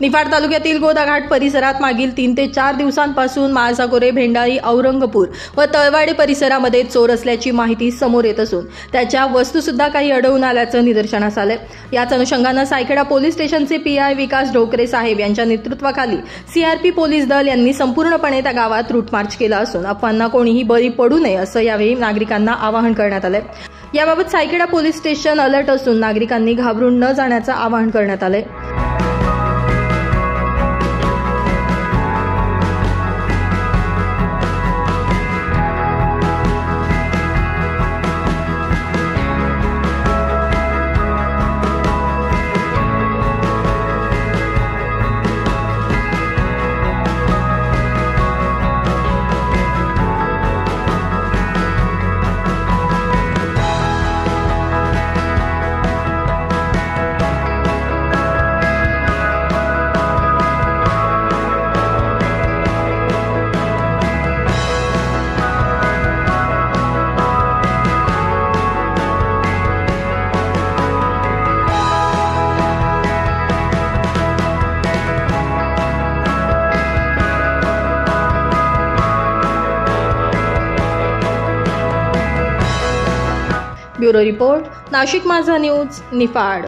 निफाड तालुक्यातील गोदाघाट परिसरात मागील 3 ते 4 दिवसांपासून माळसाकोरे, भेंडाळी, औरंगपूर व तळवाडे परिसरामध्ये चोर असल्याची माहिती समोर येत असून त्याच्या वस्तूसुद्धा काही अडवून आल्याचं निदर्शनास आले। याच अनुषंगानं सायखेडा पोलीस स्टेशनचे पीआय विकास ढोकरे साहेब यांच्या नेतृत्वाखाली सीआरपी पोलीस दल यांनी संपूर्णपणे त्या गावात रूट मार्च केला असून अफवांना कोणीही बळी पडू नये असं यावेळी नागरिकांना आवाहन करण्यात आले। याबाबत सायखेडा पोलीस स्टेशन अलर्ट असून नागरिकांनी घाबरून न जाण्याचं आवाहन करण्यात आले। ब्युरो रिपोर्ट, नाशिक माझा न्यूज, निफाड।